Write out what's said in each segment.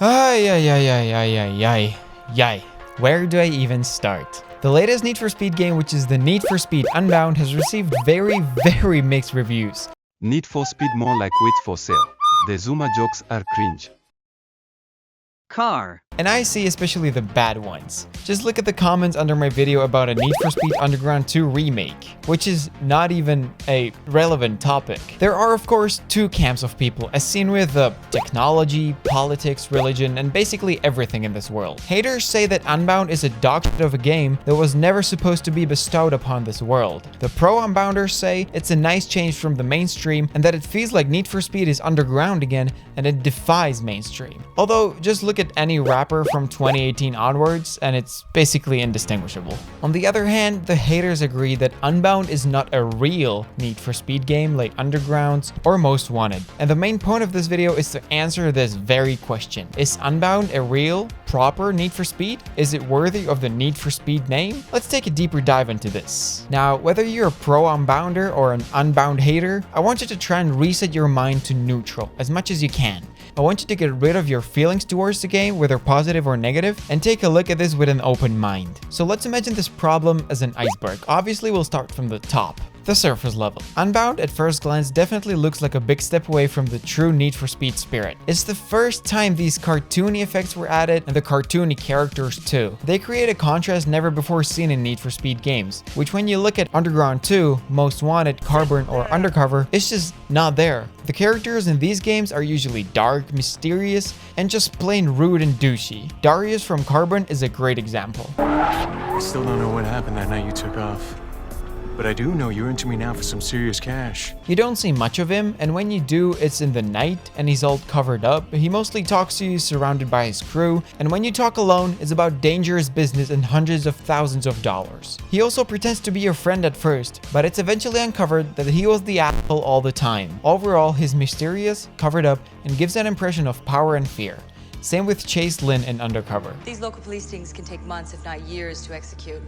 Ay, ay, ay, ay, ay, ay, ay, ay. Where do I even start? The latest Need for Speed game, which is the Need for Speed Unbound, has received very mixed reviews. Need for Speed more like wait for sale. The Zuma jokes are cringe. Car. And I see especially the bad ones. Just look at the comments under my video about a Need for Speed Underground 2 remake, which is not even a relevant topic. There are of course two camps of people, as seen with technology, politics, religion, and basically everything in this world. Haters say that Unbound is a dog shit of a game that was never supposed to be bestowed upon this world. The pro-Unbounders say it's a nice change from the mainstream and that it feels like Need for Speed is underground again and it defies mainstream. Although, just look at any rapper from 2018 onwards and it's basically indistinguishable. On the other hand, the haters agree that Unbound is not a real Need for Speed game like Underground's or Most Wanted. And the main point of this video is to answer this very question. Is Unbound a real, proper Need for Speed? Is it worthy of the Need for Speed name? Let's take a deeper dive into this. Now, whether you're a pro-Unbounder or an Unbound hater, I want you to try and reset your mind to neutral as much as you can. I want you to get rid of your feelings towards the game, whether positive or negative, and take a look at this with an open mind. So let's imagine this problem as an iceberg. Obviously, we'll start from the top. The surface level. Unbound at first glance definitely looks like a big step away from the true Need for Speed spirit. It's the first time these cartoony effects were added and the cartoony characters too. They create a contrast never before seen in Need for Speed games, which when you look at Underground 2, Most Wanted, Carbon, or Undercover, it's just not there. The characters in these games are usually dark, mysterious, and just plain rude and douchey. Darius from Carbon is a great example. I still don't know what happened that night you took off. But I do know you're into me now for some serious cash. You don't see much of him, and when you do, it's in the night and he's all covered up. He mostly talks to you surrounded by his crew, and when you talk alone, it's about dangerous business and hundreds of thousands of dollars. He also pretends to be your friend at first, but it's eventually uncovered that he was the asshole all the time. Overall, he's mysterious, covered up, and gives an impression of power and fear. Same with Chase Lynn in Undercover. These local police stings can take months, if not years, to execute.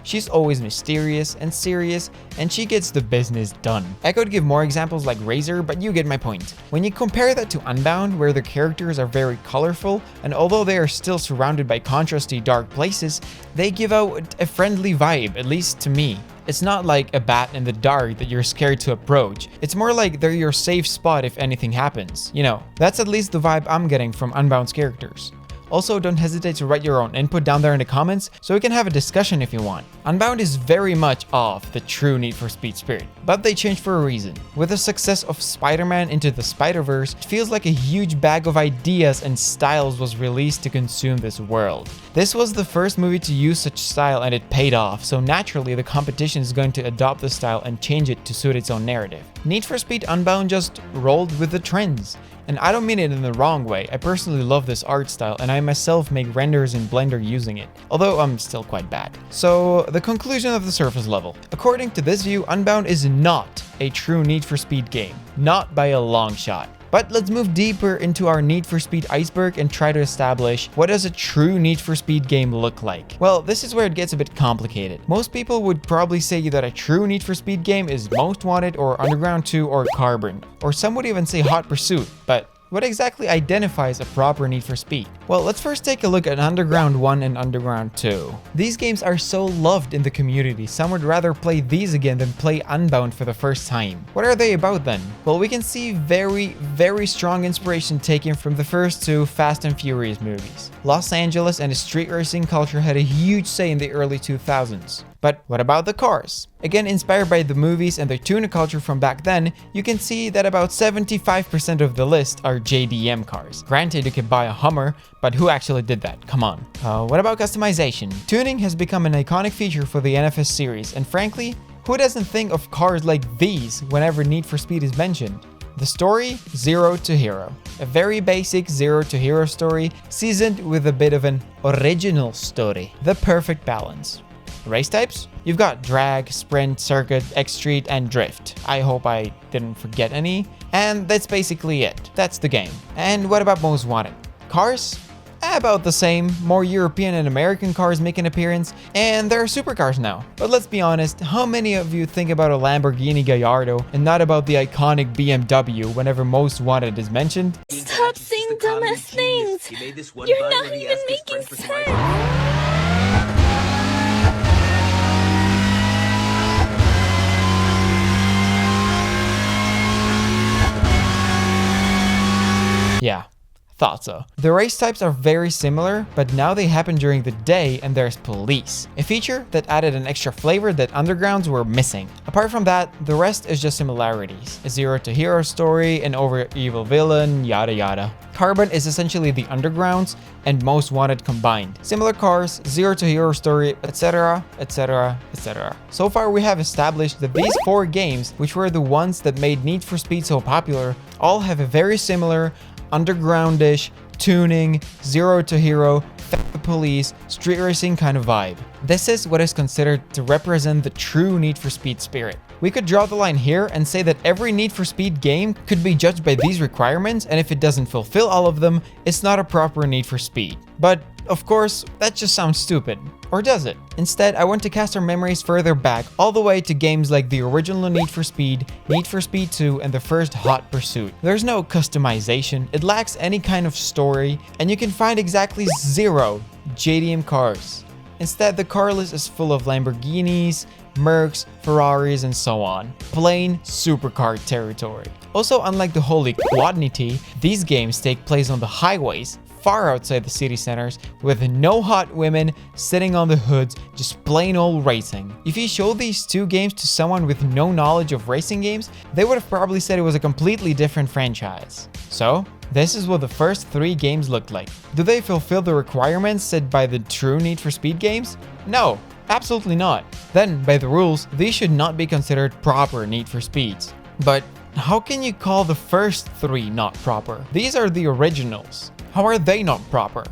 She's always mysterious and serious, and she gets the business done. I could give more examples like Razor, but you get my point. When you compare that to Unbound, where the characters are very colorful, and although they are still surrounded by contrasty dark places, they give out a friendly vibe, at least to me. It's not like a bat in the dark that you're scared to approach. It's more like they're your safe spot if anything happens. You know, that's at least the vibe I'm getting from Unbound's characters. Also, don't hesitate to write your own input down there in the comments so we can have a discussion if you want. Unbound is very much off the true Need for Speed spirit, but they changed for a reason. With the success of Spider-Man Into the Spider-Verse, it feels like a huge bag of ideas and styles was released to consume this world. This was the first movie to use such style and it paid off, so naturally the competition is going to adopt the style and change it to suit its own narrative. Need for Speed Unbound just rolled with the trends. And I don't mean it in the wrong way. I personally love this art style and I myself make renders in Blender using it, although I'm still quite bad. So the conclusion of the surface level. According to this view, Unbound is not a true Need for Speed game, not by a long shot. But let's move deeper into our Need for Speed iceberg and try to establish what does a true Need for Speed game look like. Well, this is where it gets a bit complicated. Most people would probably say that a true Need for Speed game is Most Wanted or Underground 2 or Carbon, or some would even say Hot Pursuit, but what exactly identifies a proper Need for Speed? Well, let's first take a look at Underground 1 and Underground 2. These games are so loved in the community, some would rather play these again than play Unbound for the first time. What are they about then? Well, we can see very strong inspiration taken from the first two Fast and Furious movies. Los Angeles and the street racing culture had a huge say in the early 2000s. But what about the cars? Again, inspired by the movies and the tuner culture from back then, you can see that about 75% of the list are JDM cars. Granted, you could buy a Hummer, but who actually did that? Come on. What about customization? Tuning has become an iconic feature for the NFS series, and frankly, who doesn't think of cars like these whenever Need for Speed is mentioned? The story, Zero to Hero. A very basic Zero to Hero story, seasoned with a bit of an original story. The perfect balance. Race types? You've got drag, sprint, circuit, X-Street, and drift. I hope I didn't forget any. And that's basically it. That's the game. And what about Most Wanted? Cars? About the same. More European and American cars make an appearance, and there are supercars now. But let's be honest, how many of you think about a Lamborghini Gallardo and not about the iconic BMW whenever Most Wanted is mentioned? Stop saying saying dumbass things. You're not even making sense. Yeah, thought so. The race types are very similar, but now they happen during the day and there's police, a feature that added an extra flavor that undergrounds were missing. Apart from that, the rest is just similarities. A zero to hero story, an over evil villain, yada yada. Carbon is essentially the undergrounds and most wanted combined. Similar cars, zero to hero story, etc, etc, etc. So far we have established that these 4 games, which were the ones that made Need for Speed so popular, all have a very similar undergroundish, tuning, zero to hero, the police, street racing kind of vibe. This is what is considered to represent the true Need for Speed spirit. We could draw the line here and say that every Need for Speed game could be judged by these requirements, and if it doesn't fulfill all of them, it's not a proper Need for Speed. But of course, that just sounds stupid. Or does it? Instead, I want to cast our memories further back, all the way to games like the original Need for Speed 2, and the first Hot Pursuit. There's no customization, it lacks any kind of story, and you can find exactly 0 JDM cars. Instead, the car list is full of Lamborghinis, Mercs, Ferraris, and so on. Plain supercar territory. Also, unlike the holy quadnity, these games take place on the highways, far outside the city centers, with no hot women sitting on the hoods, just plain old racing. If you showed these 2 games to someone with no knowledge of racing games, they would have probably said it was a completely different franchise. So, this is what the first 3 games looked like. Do they fulfill the requirements set by the true Need for Speed games? No, absolutely not. Then, by the rules, these should not be considered proper Need for Speeds. But how can you call the first 3 not proper? These are the originals. How are they not proper?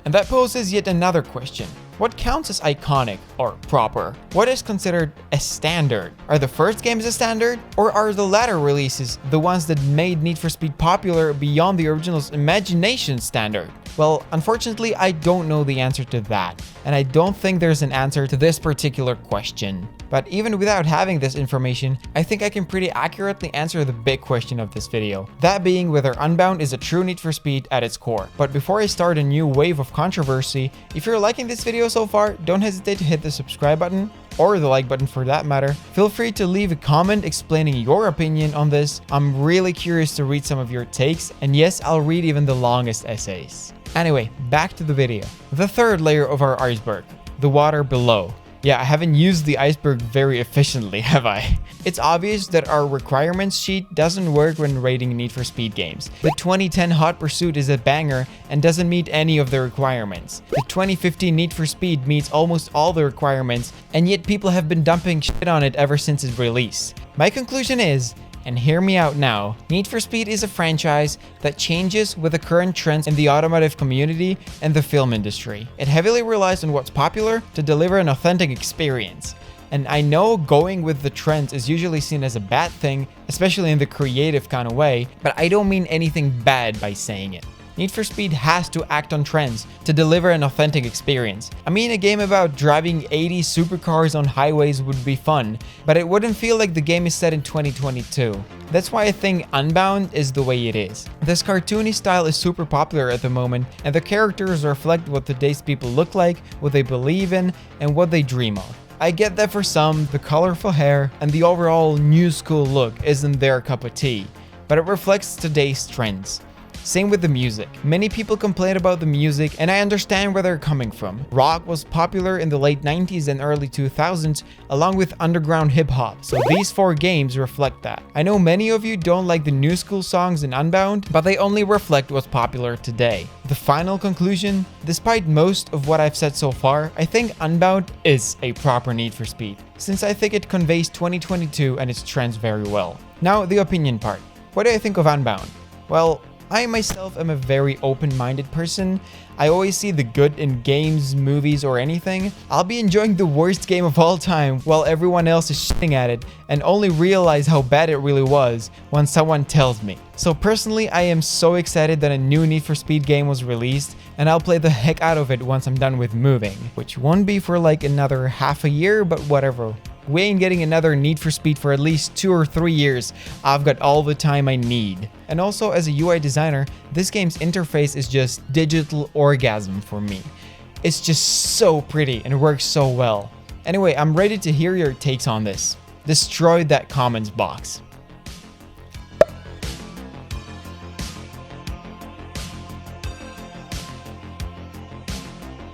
And that poses yet another question. What counts as iconic or proper? What is considered a standard? Are the first games a standard? Or are the latter releases the ones that made Need for Speed popular beyond the original's imagination standard? Well, unfortunately, I don't know the answer to that, and I don't think there's an answer to this particular question. But even without having this information, I think I can pretty accurately answer the big question of this video. That being whether Unbound is a true Need for Speed at its core. But before I start a new wave of controversy, if you're liking this video so far, don't hesitate to hit the subscribe button, or the like button for that matter. Feel free to leave a comment explaining your opinion on this. I'm really curious to read some of your takes, and yes, I'll read even the longest essays. Anyway, back to the video. The third layer of our iceberg, the water below. Yeah, I haven't used the iceberg very efficiently, have I? It's obvious that our requirements sheet doesn't work when rating Need for Speed games. The 2010 Hot Pursuit is a banger and doesn't meet any of the requirements. The 2015 Need for Speed meets almost all the requirements, and yet people have been dumping shit on it ever since its release. My conclusion is, and hear me out now, Need for Speed is a franchise that changes with the current trends in the automotive community and the film industry. It heavily relies on what's popular to deliver an authentic experience. And I know going with the trends is usually seen as a bad thing, especially in the creative kind of way, but I don't mean anything bad by saying it. Need for Speed has to act on trends to deliver an authentic experience. I mean, a game about driving 80 supercars on highways would be fun, but it wouldn't feel like the game is set in 2022. That's why I think Unbound is the way it is. This cartoony style is super popular at the moment, and the characters reflect what today's people look like, what they believe in, and what they dream of. I get that for some, the colorful hair and the overall new school look isn't their cup of tea, but it reflects today's trends. Same with the music. Many people complain about the music, and I understand where they're coming from. Rock was popular in the late 90s and early 2000s, along with underground hip-hop, so these 4 games reflect that. I know many of you don't like the new school songs in Unbound, but they only reflect what's popular today. The final conclusion, despite most of what I've said so far, I think Unbound is a proper Need for Speed, since I think it conveys 2022 and its trends very well. Now, the opinion part. What do I think of Unbound? Well, I myself am a very open-minded person. I always see the good in games, movies, or anything. I'll be enjoying the worst game of all time while everyone else is shitting at it, and only realize how bad it really was when someone tells me. So personally, I am so excited that a new Need for Speed game was released, and I'll play the heck out of it once I'm done with moving, which won't be for like another half a year, but whatever. We ain't getting another Need for Speed for at least 2 or 3 years. I've got all the time I need. And also, as a UI designer, this game's interface is just digital orgasm for me. It's just so pretty and works so well. Anyway, I'm ready to hear your takes on this. Destroy that comments box.